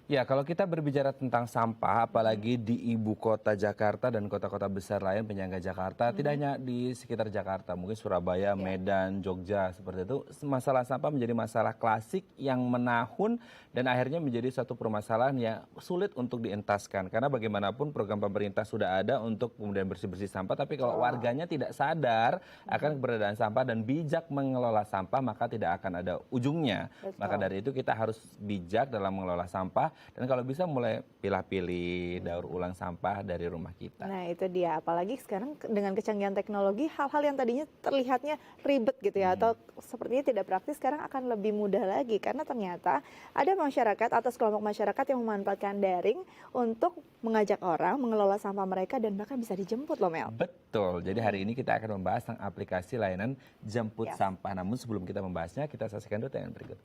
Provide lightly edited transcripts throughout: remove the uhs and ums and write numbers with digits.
Ya, kalau kita berbicara tentang sampah, apalagi di ibu kota Jakarta dan kota-kota besar lain penyangga Jakarta, tidak hanya di sekitar Jakarta, mungkin Surabaya, Ya, Medan, Jogja, seperti itu, masalah sampah menjadi masalah klasik yang menahun dan akhirnya menjadi suatu permasalahan yang sulit untuk dientaskan. Karena bagaimanapun program pemerintah sudah ada untuk kemudian bersih-bersih sampah, tapi kalau betul. warganya tidak sadar akan keberadaan sampah dan bijak mengelola sampah, maka tidak akan ada ujungnya. Maka Betul. dari itu kita harus bijak dalam mengelola sampah dan kalau bisa mulai pilih-pilih daur ulang sampah dari rumah kita. Nah, itu dia. Apalagi sekarang dengan kecanggihan teknologi, hal-hal yang tadinya terlihatnya ribet gitu ya, atau sepertinya tidak praktis, sekarang akan lebih mudah lagi. Karena ternyata ada masyarakat atau sekelompok masyarakat yang memanfaatkan daring untuk mengajak orang mengelola sampah mereka dan bahkan bisa dijemput loh, Mel. Betul, jadi hari ini kita akan membahas tentang aplikasi layanan jemput Yes. sampah. Namun sebelum kita membahasnya, kita saksikan dulu tayangan berikut.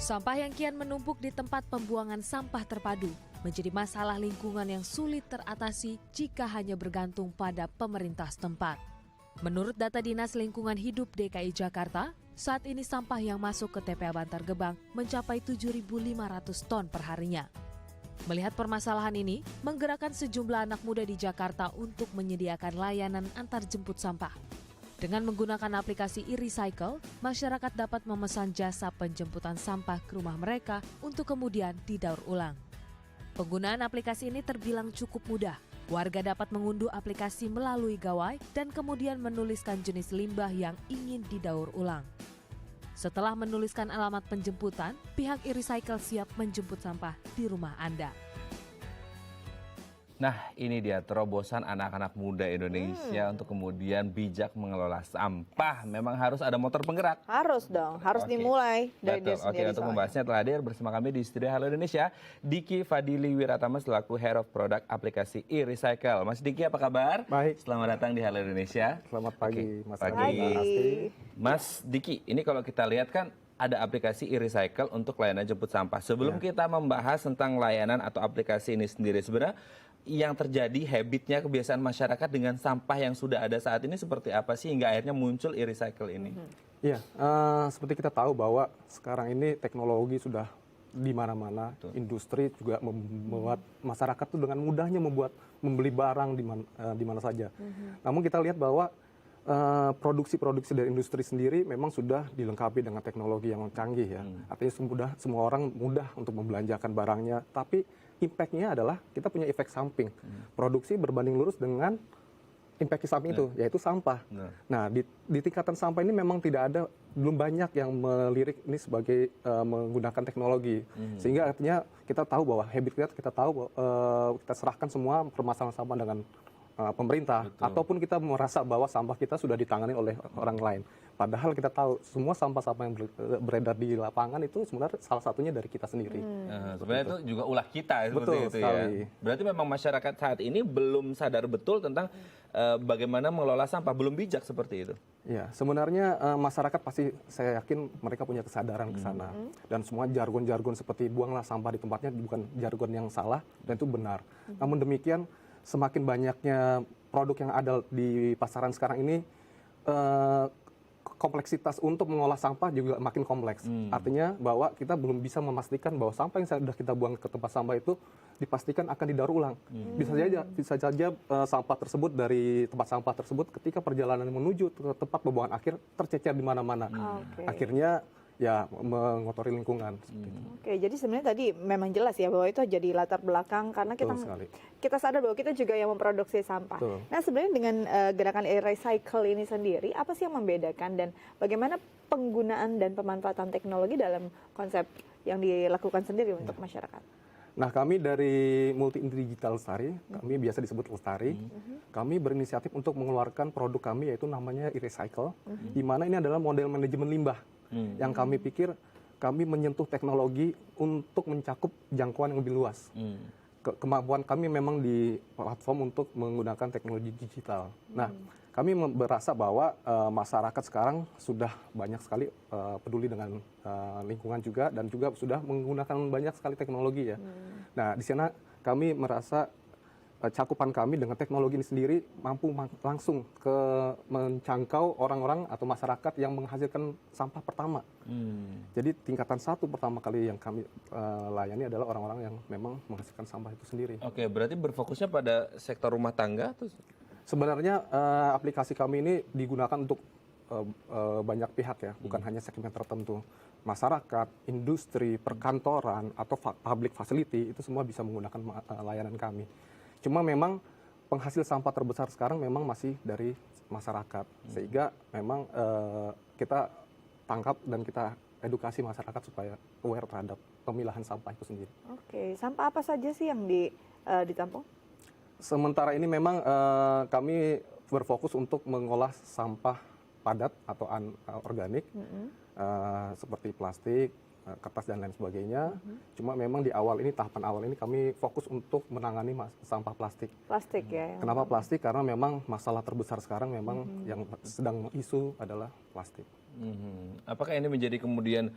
Sampah yang kian menumpuk di tempat pembuangan sampah terpadu menjadi masalah lingkungan yang sulit teratasi jika hanya bergantung pada pemerintah setempat. Menurut data Dinas Lingkungan Hidup DKI Jakarta, saat ini sampah yang masuk ke TPA Bantar Gebang mencapai 7.500 ton perharinya. Melihat permasalahan ini, menggerakkan sejumlah anak muda di Jakarta untuk menyediakan layanan antar jemput sampah. Dengan menggunakan aplikasi e-recycle, masyarakat dapat memesan jasa penjemputan sampah ke rumah mereka untuk kemudian didaur ulang. Penggunaan aplikasi ini terbilang cukup mudah. Warga dapat mengunduh aplikasi melalui gawai dan kemudian menuliskan jenis limbah yang ingin didaur ulang. Setelah menuliskan alamat penjemputan, pihak e-recycle siap menjemput sampah di rumah Anda. Nah, ini dia terobosan anak-anak muda Indonesia untuk kemudian bijak mengelola sampah. Memang harus ada motor penggerak. Harus dong, harus Oke. dimulai dari Betul. diri sendiri. Untuk soalnya. membahasnya telah hadir bersama kami di studio Halo Indonesia, Diki Fadili Wiratama selaku Head of Product aplikasi e-recycle. Mas Diki, apa kabar? Baik. Selamat datang di Halo Indonesia. Selamat pagi, Oke, Mas pagi. Adi, Mbak Asti. Mas Diki, ini kalau kita lihat kan ada aplikasi e-recycle untuk layanan jemput sampah. Sebelum kita membahas tentang layanan atau aplikasi ini sendiri, sebenarnya yang terjadi habitnya kebiasaan masyarakat dengan sampah yang sudah ada saat ini seperti apa sih hingga akhirnya muncul e-recycle ini? Iya, seperti kita tahu bahwa sekarang ini teknologi sudah di mana-mana, industri juga membuat masyarakat tuh dengan mudahnya membeli barang di mana saja. Namun kita lihat bahwa produksi-produksi dari industri sendiri memang sudah dilengkapi dengan teknologi yang canggih ya. Artinya semua orang mudah untuk membelanjakan barangnya, tapi impact-nya adalah kita punya efek samping. Produksi berbanding lurus dengan impact samping itu, yaitu sampah. Nah, di tingkatan sampah ini memang belum banyak yang melirik ini sebagai menggunakan teknologi. Sehingga artinya kita tahu bahwa kita tahu kita serahkan semua permasalahan sampah dengan pemerintah. Ataupun kita merasa bahwa sampah kita sudah ditangani oleh orang lain. Padahal kita tahu semua sampah-sampah yang beredar di lapangan itu sebenarnya salah satunya dari kita sendiri. Sebenarnya itu juga ulah kita seperti Betul itu sekali. ya. Berarti memang masyarakat saat ini belum sadar betul tentang bagaimana mengelola sampah, belum bijak seperti itu. Ya, sebenarnya masyarakat pasti saya yakin mereka punya kesadaran ke sana. Dan semua jargon-jargon seperti buanglah sampah di tempatnya bukan jargon yang salah dan itu benar. Namun demikian semakin banyaknya produk yang ada di pasaran sekarang ini kompleksitas untuk mengolah sampah juga makin kompleks. Artinya bahwa kita belum bisa memastikan bahwa sampah yang sudah kita buang ke tempat sampah itu dipastikan akan didaur ulang. Bisa saja sampah tersebut dari tempat sampah tersebut ketika perjalanan menuju ke tempat pembuangan akhir tercecer di mana-mana. Akhirnya ya mengotori lingkungan. Oke, jadi sebenarnya tadi memang jelas ya bahwa itu jadi latar belakang karena kita sadar bahwa kita juga yang memproduksi sampah. Betul. Nah, sebenarnya dengan gerakan e-recycle ini sendiri, apa sih yang membedakan dan bagaimana penggunaan dan pemanfaatan teknologi dalam konsep yang dilakukan sendiri untuk masyarakat? Nah, kami dari Multi Digital Lestari, kami biasa disebut Lestari, kami berinisiatif untuk mengeluarkan produk kami yaitu namanya e-recycle, di mana ini adalah model manajemen limbah. Yang kami pikir kami menyentuh teknologi untuk mencakup jangkauan yang lebih luas. Kemampuan kami memang di platform untuk menggunakan teknologi digital. Nah, kami berasa bahwa masyarakat sekarang sudah banyak sekali peduli dengan lingkungan juga dan juga sudah menggunakan banyak sekali teknologi ya. Nah, di sana kami merasa cakupan kami dengan teknologi ini sendiri mampu langsung menjangkau orang-orang atau masyarakat yang menghasilkan sampah pertama. Jadi tingkatan 1 pertama kali yang kami layani adalah orang-orang yang memang menghasilkan sampah itu sendiri. Oke, berarti berfokusnya pada sektor rumah tangga atau? Sebenarnya aplikasi kami ini digunakan untuk banyak pihak ya, bukan hanya segmen tertentu. Masyarakat, industri, perkantoran, atau public facility, itu semua bisa menggunakan layanan kami. Cuma memang penghasil sampah terbesar sekarang memang masih dari masyarakat. Sehingga memang kita tangkap dan kita edukasi masyarakat supaya aware terhadap pemilahan sampah itu sendiri. Oke, sampah apa saja sih yang ditampung? Sementara ini memang kami berfokus untuk mengolah sampah padat atau organik, seperti plastik, kertas dan lain sebagainya. Cuma memang di tahapan awal ini kami fokus untuk menangani sampah plastik. Plastik ya. Kenapa plastik? Karena memang masalah terbesar sekarang memang yang sedang isu adalah plastik. Apakah ini menjadi kemudian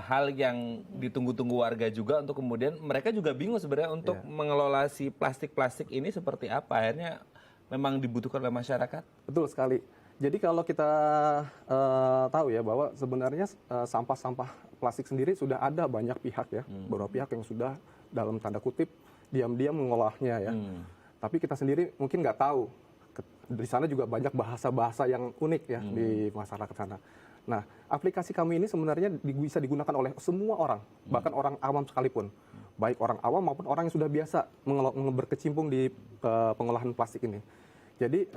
hal yang ditunggu-tunggu warga juga untuk kemudian mereka juga bingung sebenarnya untuk mengelola si plastik-plastik ini seperti apa? Akhirnya memang dibutuhkan oleh masyarakat? Betul sekali. Jadi kalau kita tahu ya bahwa sebenarnya sampah-sampah plastik sendiri sudah ada banyak pihak ya, beberapa pihak yang sudah dalam tanda kutip diam-diam mengolahnya ya. Tapi kita sendiri mungkin nggak tahu. Di sana juga banyak bahasa-bahasa yang unik ya di masyarakat sana. Nah, aplikasi kami ini sebenarnya bisa digunakan oleh semua orang, bahkan orang awam sekalipun. Baik orang awam maupun orang yang sudah biasa berkecimpung di pengolahan plastik ini. Jadi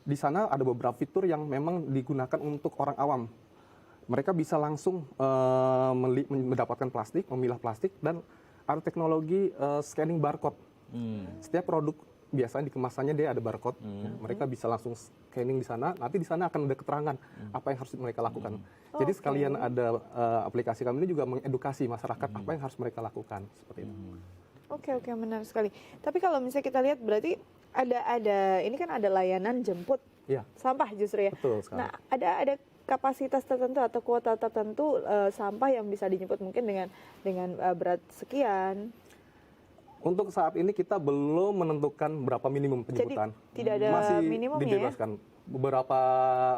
di sana ada beberapa fitur yang memang digunakan untuk orang awam. Mereka bisa langsung mendapatkan plastik, memilah plastik, dan ada teknologi scanning barcode. Setiap produk biasanya di kemasannya dia ada barcode. Mereka bisa langsung scanning di sana. Nanti di sana akan ada keterangan apa yang harus mereka lakukan. Jadi sekalian ada aplikasi kami ini juga mengedukasi masyarakat apa yang harus mereka lakukan seperti itu. Oke, menarik sekali. Tapi kalau misalnya kita lihat berarti ada ini kan ada layanan jemput sampah justru ya. Betul sekali. Nah, ada kapasitas tertentu atau kuota tertentu sampah yang bisa dijemput mungkin dengan berat sekian. Untuk saat ini kita belum menentukan berapa minimum penjemputan. Jadi tidak ada masih minimum dibebaskan. Beberapa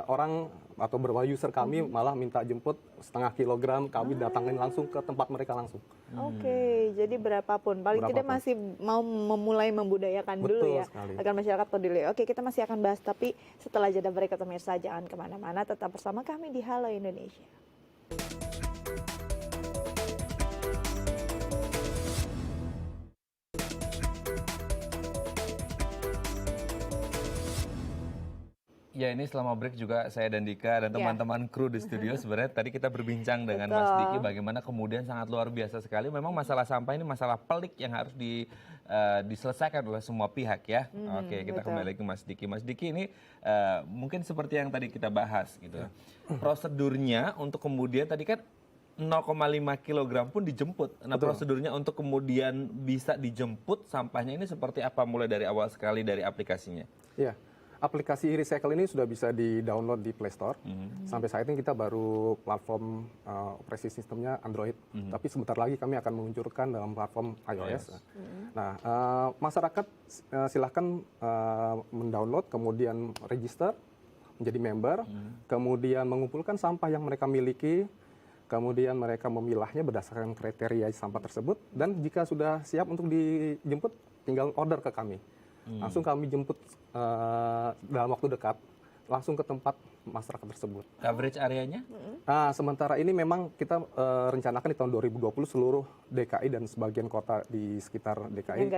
orang atau beberapa user kami malah minta jemput 0,5 kilogram, kami datangin langsung ke tempat mereka langsung. Oke, jadi berapapun. Paling tidak masih mau memulai membudayakan dulu ya sekali. agar masyarakat peduli. Oke, kita masih akan bahas, tapi setelah jeda berikut pemirsa jangan kemana-mana, tetap bersama kami di Halo Indonesia. Ya, ini selama break juga saya dan Dika dan teman-teman kru di studio sebenarnya tadi kita berbincang dengan Mas Diki bagaimana kemudian sangat luar biasa sekali. Memang masalah sampah ini masalah pelik yang harus diselesaikan oleh semua pihak ya. Oke, kita kembali lagi ke Mas Diki. Mas Diki ini mungkin seperti yang tadi kita bahas gitu. Prosedurnya untuk kemudian tadi kan 0,5 kilogram pun dijemput. Nah, prosedurnya untuk kemudian bisa dijemput sampahnya ini seperti apa mulai dari awal sekali dari aplikasinya? Iya. Aplikasi e-recycle ini sudah bisa di-download di Play Store. Sampai saat ini kita baru platform operasi sistemnya Android. Tapi sebentar lagi kami akan meluncurkan dalam platform iOS. Nah, masyarakat silahkan mendownload, kemudian register, menjadi member, kemudian mengumpulkan sampah yang mereka miliki, kemudian mereka memilahnya berdasarkan kriteria sampah tersebut, dan jika sudah siap untuk dijemput, tinggal order ke kami. Langsung kami jemput dalam waktu dekat, langsung ke tempat masyarakat tersebut. Coverage areanya? Sementara ini memang kita rencanakan di tahun 2020 seluruh DKI dan sebagian kota di sekitar DKI,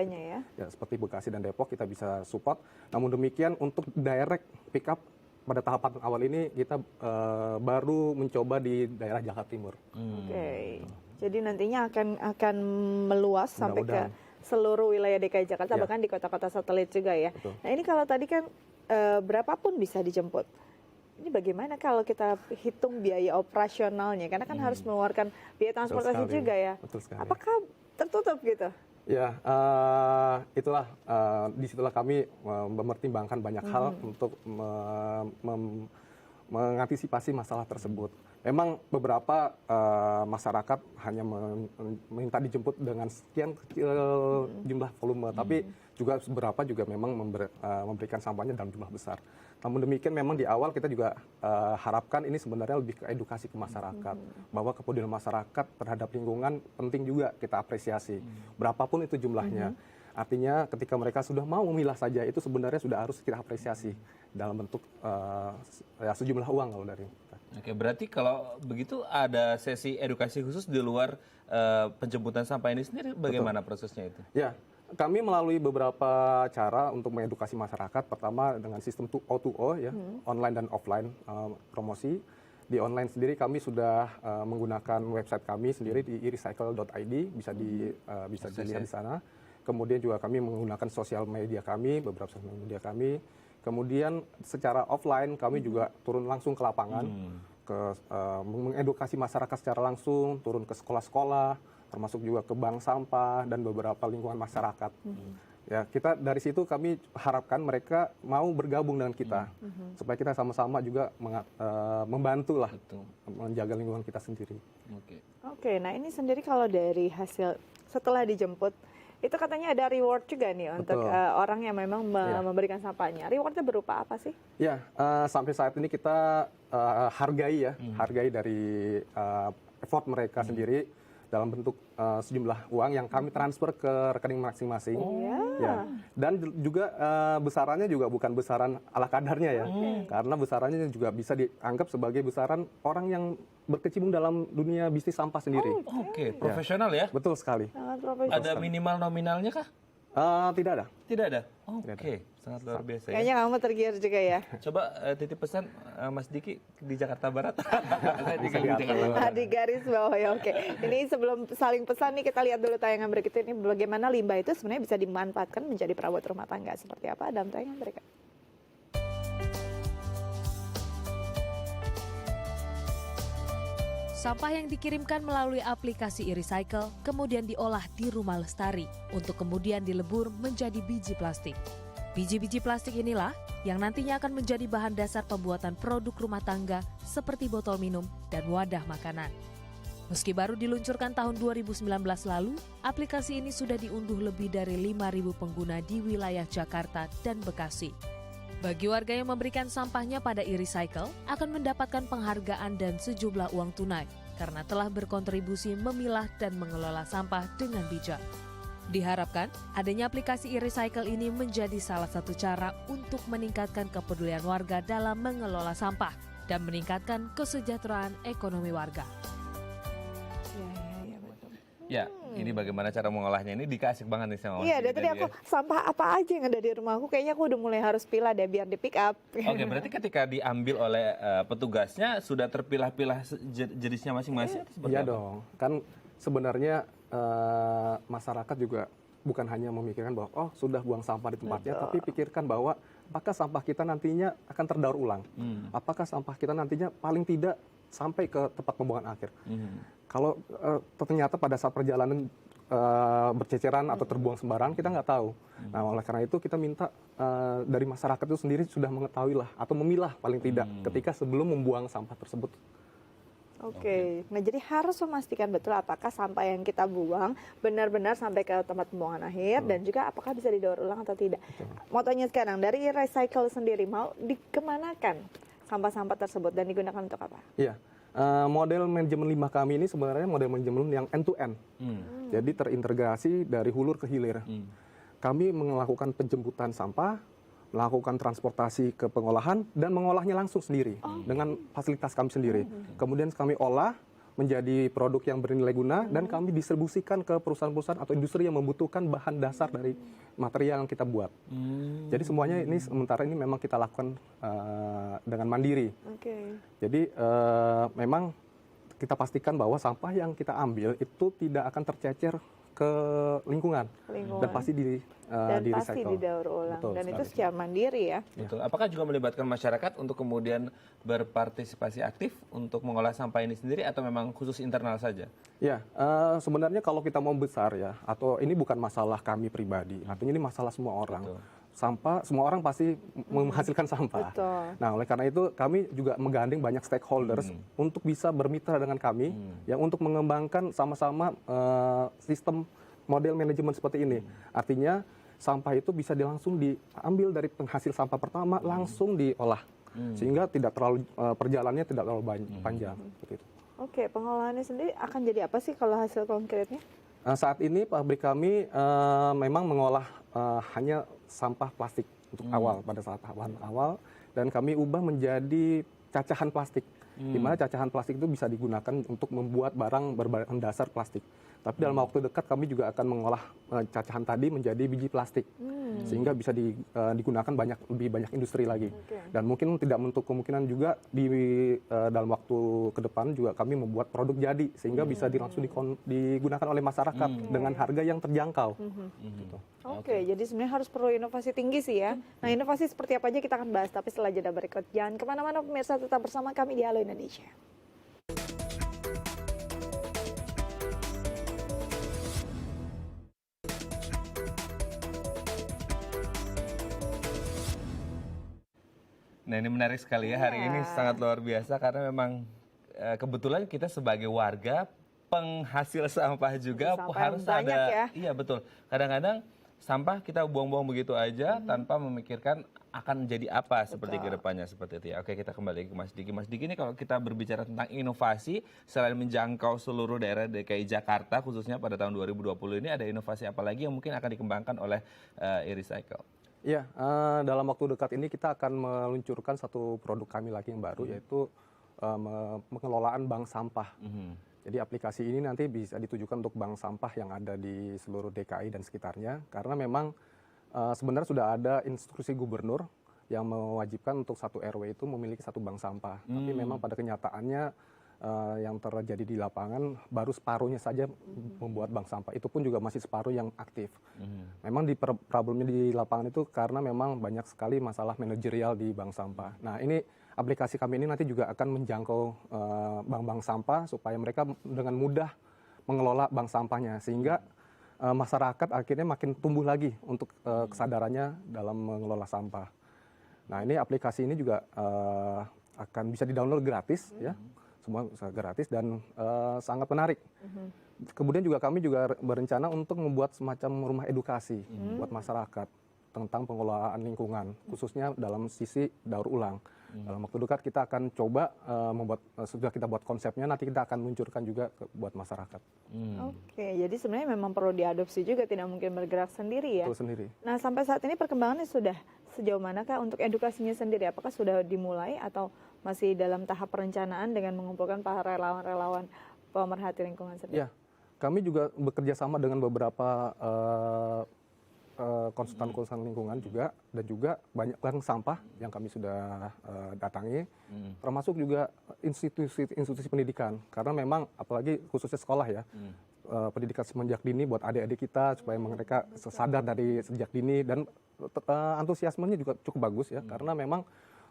ya, seperti Bekasi dan Depok kita bisa support. Namun demikian untuk direct pick up pada tahapan awal ini kita baru mencoba di daerah Jakarta Timur. Oke. Jadi nantinya akan meluas sampai ke seluruh wilayah DKI Jakarta, bahkan di kota-kota satelit juga ya. Betul. Nah ini kalau tadi kan berapapun bisa dijemput. Ini bagaimana kalau kita hitung biaya operasionalnya? Karena kan harus mengeluarkan biaya transportasi juga ya. Betul sekali. Apakah tertutup gitu? Ya, itulah disitulah kami mempertimbangkan banyak hal untuk mengantisipasi masalah tersebut. Memang beberapa masyarakat hanya meminta dijemput dengan sekian kecil jumlah volume, tapi juga beberapa juga memang memberikan sampahnya dalam jumlah besar. Namun demikian memang di awal kita juga harapkan ini sebenarnya lebih ke edukasi ke masyarakat, bahwa kepedulian masyarakat terhadap lingkungan penting juga kita apresiasi, berapapun itu jumlahnya. Artinya ketika mereka sudah mau memilah saja itu sebenarnya sudah harus kita apresiasi dalam bentuk ya sejumlah uang kalau dari kita. Oke, berarti kalau begitu ada sesi edukasi khusus di luar penjemputan sampah ini sendiri, bagaimana prosesnya itu? Ya, kami melalui beberapa cara untuk mengedukasi masyarakat. Pertama dengan sistem O2O ya, online dan offline promosi. Di online sendiri kami sudah menggunakan website kami sendiri di irecycle.id, bisa dilihat di sana. Kemudian juga kami menggunakan sosial media kami, beberapa sosial media kami. Kemudian secara offline kami juga turun langsung ke lapangan, mengedukasi masyarakat secara langsung, turun ke sekolah-sekolah, termasuk juga ke bank sampah dan beberapa lingkungan masyarakat. Ya, kita dari situ kami harapkan mereka mau bergabung dengan kita, supaya kita sama-sama juga membantu lah menjaga lingkungan kita sendiri. Oke, nah ini sendiri kalau dari hasil setelah dijemput, itu katanya ada reward juga nih untuk orang yang memang memberikan sampahnya. Rewardnya berupa apa sih? Ya, sampai saat ini kita hargai dari effort mereka sendiri dalam bentuk sejumlah uang yang kami transfer ke rekening masing-masing. Ya. Dan juga besarannya juga bukan besaran ala kadarnya ya, karena besarannya juga bisa dianggap sebagai besaran orang yang berkecimpung dalam dunia bisnis sampah sendiri. Oke, profesional ya? Betul sekali. Ada minimal nominalnya kah? Tidak ada. Tidak ada? Oke, sangat luar biasa ya. Kayaknya kamu tergiur juga ya. Coba titip pesan Mas Diki di Jakarta Barat. Saya tinggal di Jakarta Barat. Di garis bawah ya, oke. Ini sebelum saling pesan nih, kita lihat dulu tayangan berikut ini bagaimana limbah itu sebenarnya bisa dimanfaatkan menjadi perabot rumah tangga. Seperti apa dalam tayangan berikut. Sampah yang dikirimkan melalui aplikasi e-recycle kemudian diolah di Rumah Lestari untuk kemudian dilebur menjadi biji plastik. Biji-biji plastik inilah yang nantinya akan menjadi bahan dasar pembuatan produk rumah tangga seperti botol minum dan wadah makanan. Meski baru diluncurkan tahun 2019 lalu, aplikasi ini sudah diunduh lebih dari 5.000 pengguna di wilayah Jakarta dan Bekasi. Bagi warga yang memberikan sampahnya pada e-recycle akan mendapatkan penghargaan dan sejumlah uang tunai karena telah berkontribusi memilah dan mengelola sampah dengan bijak. Diharapkan adanya aplikasi e-recycle ini menjadi salah satu cara untuk meningkatkan kepedulian warga dalam mengelola sampah dan meningkatkan kesejahteraan ekonomi warga. Ya, ini bagaimana cara mengolahnya ini dikasih banget nih sama Mas. Iya, dari tadi aku sampah apa aja yang ada di rumahku, kayaknya aku udah mulai harus pilah deh biar di pick up. Oke, berarti ketika diambil oleh petugasnya sudah terpilah-pilah jenisnya masing-masing? Iya dong, kan sebenarnya masyarakat juga bukan hanya memikirkan bahwa oh sudah buang sampah di tempatnya, tapi pikirkan bahwa apakah sampah kita nantinya akan terdaur ulang, apakah sampah kita nantinya paling tidak sampai ke tempat pembuangan akhir. Kalau ternyata pada saat perjalanan berceceran atau terbuang sembarangan, kita nggak tahu. Nah, oleh karena itu kita minta dari masyarakat itu sendiri sudah mengetahui lah atau memilah paling tidak ketika sebelum membuang sampah tersebut. Oke, nah jadi harus memastikan betul apakah sampah yang kita buang benar-benar sampai ke tempat pembuangan akhir dan juga apakah bisa didaur ulang atau tidak. Motonya sekarang dari recycle sendiri mau dikemanakan sampah-sampah tersebut dan digunakan untuk apa? Iya. Model manajemen limbah kami ini sebenarnya model manajemen yang end-to-end. Jadi terintegrasi dari hulur ke hilir. Kami melakukan penjemputan sampah, melakukan transportasi ke pengolahan, dan mengolahnya langsung sendiri dengan fasilitas kami sendiri. Kemudian kami olah menjadi produk yang bernilai guna dan kami distribusikan ke perusahaan-perusahaan atau industri yang membutuhkan bahan dasar dari material yang kita buat. Jadi semuanya ini sementara ini memang kita lakukan dengan mandiri. Jadi memang kita pastikan bahwa sampah yang kita ambil itu tidak akan tercecer ke lingkungan. Dan pasti pasti didaur ulang. Betul, dan sekali. itu secara mandiri ya. Betul. Apakah juga melibatkan masyarakat untuk kemudian berpartisipasi aktif untuk mengolah sampah ini sendiri atau memang khusus internal saja? Ya, sebenarnya kalau kita mau besar ya, atau ini bukan masalah kami pribadi, artinya ini masalah semua orang. Betul. Sampah, semua orang pasti menghasilkan sampah. Betul. Nah, oleh karena itu kami juga menggandeng banyak stakeholders untuk bisa bermitra dengan kami, yang untuk mengembangkan sama-sama sistem model manajemen seperti ini. Artinya sampah itu bisa langsung diambil dari penghasil sampah pertama langsung diolah, sehingga tidak terlalu perjalanannya tidak terlalu panjang. Seperti itu. Oke, pengolahannya sendiri akan jadi apa sih kalau hasil konkretnya? Saat ini pabrik kami memang mengolah hanya sampah plastik untuk awal, pada saat awal, dan kami ubah menjadi cacahan plastik, di mana cacahan plastik itu bisa digunakan untuk membuat barang berbahan dasar plastik. Tapi dalam waktu dekat kami juga akan mengolah cacahan tadi menjadi biji plastik, sehingga bisa digunakan lebih banyak industri lagi. Dan mungkin tidak menutup kemungkinan juga dalam waktu ke depan juga kami membuat produk jadi, sehingga bisa langsung digunakan oleh masyarakat dengan harga yang terjangkau. Gitu. Oke, jadi sebenarnya harus perlu inovasi tinggi sih ya. Nah, inovasi seperti apa aja kita akan bahas, tapi setelah jeda berikut. Jangan kemana-mana pemirsa, tetap bersama kami di Halo Indonesia. Nah, ini menarik sekali ya, hari ini sangat luar biasa karena memang kebetulan kita sebagai warga penghasil sampah juga Sampah harus yang banyak ada. ya. Iya betul. Kadang-kadang sampah kita buang-buang begitu aja tanpa memikirkan akan jadi apa seperti ke depannya seperti itu ya. Oke, kita kembali ke Mas Diki. Mas Diki ini kalau kita berbicara tentang inovasi selain menjangkau seluruh daerah DKI Jakarta khususnya pada tahun 2020 ini, ada inovasi apa lagi yang mungkin akan dikembangkan oleh e-recycle? Iya, dalam waktu dekat ini kita akan meluncurkan satu produk kami lagi yang baru, yaitu pengelolaan bank sampah. Jadi aplikasi ini nanti bisa ditujukan untuk bank sampah yang ada di seluruh DKI dan sekitarnya, karena memang sebenarnya sudah ada instruksi gubernur yang mewajibkan untuk satu RW itu memiliki satu bank sampah. Tapi memang pada kenyataannya yang terjadi di lapangan baru separuhnya saja membuat bank sampah. Itu pun juga masih separuh yang aktif. Memang problemnya di lapangan itu karena memang banyak sekali masalah manajerial di bank sampah. Nah, ini aplikasi kami ini nanti juga akan menjangkau bank-bank sampah supaya mereka dengan mudah mengelola bank sampahnya, sehingga masyarakat akhirnya makin tumbuh lagi untuk kesadarannya dalam mengelola sampah. Nah, ini aplikasi ini juga akan bisa di-download gratis ya. Semua gratis dan sangat menarik. Kemudian juga kami juga berencana untuk membuat semacam rumah edukasi buat masyarakat tentang pengelolaan lingkungan, khususnya dalam sisi daur ulang. Dalam waktu dekat kita akan coba sudah kita buat konsepnya, nanti kita akan luncurkan juga buat masyarakat. Oke, jadi sebenarnya memang perlu diadopsi juga, tidak mungkin bergerak sendiri ya. Itu sendiri. Nah, sampai saat ini perkembangannya sudah sejauh manakah untuk edukasinya sendiri? Apakah sudah dimulai atau masih dalam tahap perencanaan dengan mengumpulkan para relawan-relawan pemerhati lingkungan sendiri? Ya, kami juga bekerja sama dengan beberapa konsultan lingkungan juga, dan juga banyak bank sampah yang kami sudah datangi, termasuk juga institusi pendidikan, karena memang apalagi khususnya sekolah ya, pendidikan semenjak dini buat adik-adik kita supaya mereka sadar dari sejak dini, dan antusiasmenya juga cukup bagus ya, karena memang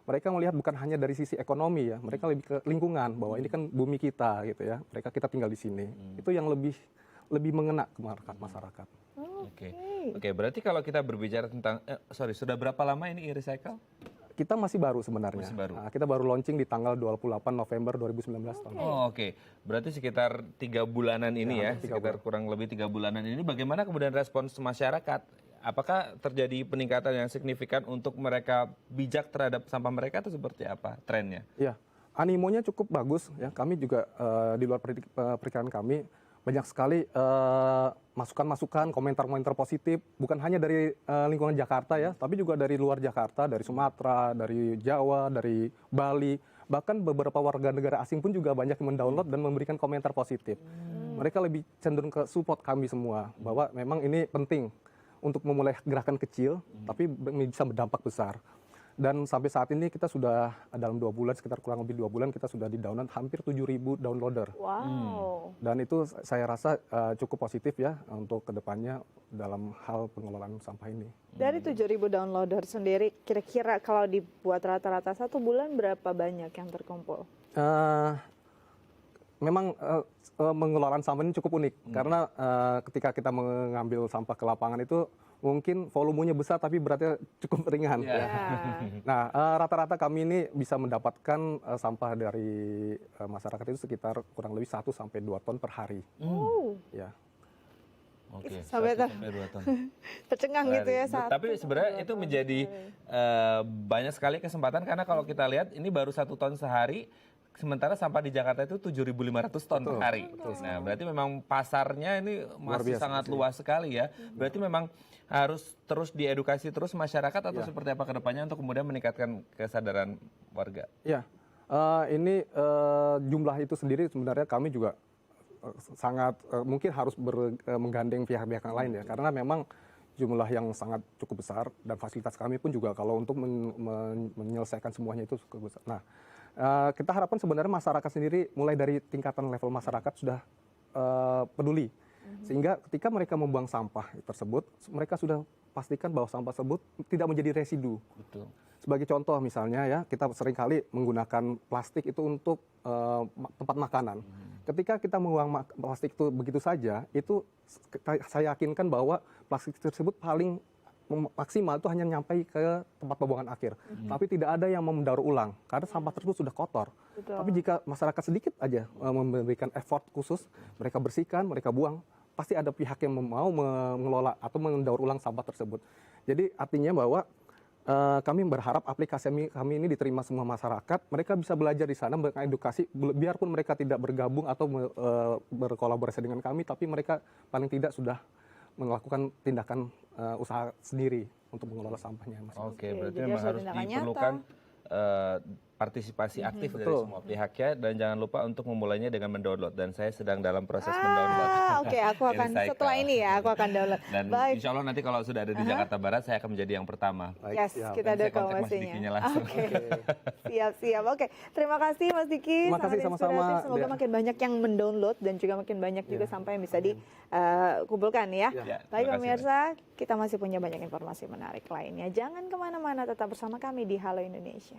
mereka melihat bukan hanya dari sisi ekonomi ya, mereka lebih ke lingkungan, bahwa ini kan bumi kita gitu ya, kita tinggal di sini. Itu yang lebih mengena ke masyarakat. Oke, berarti kalau kita berbicara tentang, sudah berapa lama ini e-recycle? Kita masih baru sebenarnya. Masih baru. Nah, kita baru launching di tanggal 28 November 2019 tahun. Oke. Berarti sekitar 3 bulanan ini ya, sekitar kurang lebih 3 bulanan ini. Bagaimana kemudian respons masyarakat? Apakah terjadi peningkatan yang signifikan untuk mereka bijak terhadap sampah mereka atau seperti apa trennya? Ya, animonya cukup bagus ya. Kami juga di luar perkiraan kami banyak sekali masukan-masukan, komentar-komentar positif, bukan hanya dari lingkungan Jakarta ya, tapi juga dari luar Jakarta, dari Sumatera, dari Jawa, dari Bali, bahkan beberapa warga negara asing pun juga banyak yang mendownload dan memberikan komentar positif. Mereka lebih cenderung ke support kami semua, bahwa memang ini penting untuk memulai gerakan kecil, tapi bisa berdampak besar. Dan sampai saat ini kita sudah dalam 2 bulan, sekitar kurang lebih 2 bulan, kita sudah di-download hampir 7.000 downloader. Wow. Dan itu saya rasa cukup positif ya untuk kedepannya dalam hal pengelolaan sampah ini. Dari 7.000 downloader sendiri, kira-kira kalau dibuat rata-rata 1 bulan berapa banyak yang terkumpul? Memang pengelolaan sampah ini cukup unik, karena ketika kita mengambil sampah ke lapangan itu mungkin volumenya besar tapi beratnya cukup ringan. Ya. Nah, rata-rata kami ini bisa mendapatkan sampah dari masyarakat itu sekitar kurang lebih 1 sampai 2 ton per hari. Ya. Oke, Sampai 1 sampai 2 ton. tercengang gitu ya saat. Tapi sebenarnya itu menjadi banyak sekali kesempatan karena kalau kita lihat ini baru 1 ton sehari, sementara sampah di Jakarta itu 7.500 ton per hari. Nah, berarti memang pasarnya ini masih sangat luas sekali ya. Berarti memang harus terus diedukasi terus masyarakat atau seperti apa ke depannya untuk kemudian meningkatkan kesadaran warga? Ya, ini jumlah itu sendiri sebenarnya kami juga sangat mungkin harus menggandeng pihak-pihak yang lain ya, karena memang jumlah yang sangat cukup besar dan fasilitas kami pun juga kalau untuk menyelesaikan semuanya itu cukup besar. Nah, kita harapkan sebenarnya masyarakat sendiri mulai dari tingkatan level masyarakat sudah peduli, sehingga ketika mereka membuang sampah tersebut, mereka sudah pastikan bahwa sampah tersebut tidak menjadi residu. Betul. Sebagai contoh misalnya ya, kita seringkali menggunakan plastik itu untuk tempat makanan. Ketika kita membuang plastik itu begitu saja, itu saya yakinkan bahwa plastik tersebut paling maksimal itu hanya nyampai ke tempat pembuangan akhir. Tapi tidak ada yang mendaur ulang, karena sampah tersebut sudah kotor. Betul. Tapi jika masyarakat sedikit aja memberikan effort khusus, mereka bersihkan, mereka buang, pasti ada pihak yang mau mengelola atau mendaur ulang sampah tersebut. Jadi artinya bahwa kami berharap aplikasi kami ini diterima semua masyarakat, mereka bisa belajar di sana, mengedukasi, biarpun mereka tidak bergabung atau berkolaborasi dengan kami, tapi mereka paling tidak sudah melakukan tindakan usaha sendiri untuk mengelola sampahnya. Oke, Oke, berarti jadi memang harus harus tindakan diperlukan partisipasi aktif dari Betul. semua pihak ya, dan jangan lupa untuk memulainya dengan mendownload, dan saya sedang dalam proses mendownload. Oke, aku akan Recycle. setelah ini ya, aku akan download. Dan Baik. insya Allah nanti kalau sudah ada di Jakarta Barat, saya akan menjadi yang pertama. Baik, Yes, siap. kita Dan ada saya kontak Mas informasinya. Dikinya langsung. Oke. Siap. Oke, terima kasih Mas Diki. Terima kasih, sangat sama-sama, inspiratif. Semoga Dea. makin banyak yang mendownload dan juga makin banyak juga sampah yang bisa dikumpulkan ya. Ya, Baik terima kasih, pemirsa, kita masih punya banyak informasi menarik lainnya. Jangan kemana-mana, tetap bersama kami di Halo Indonesia.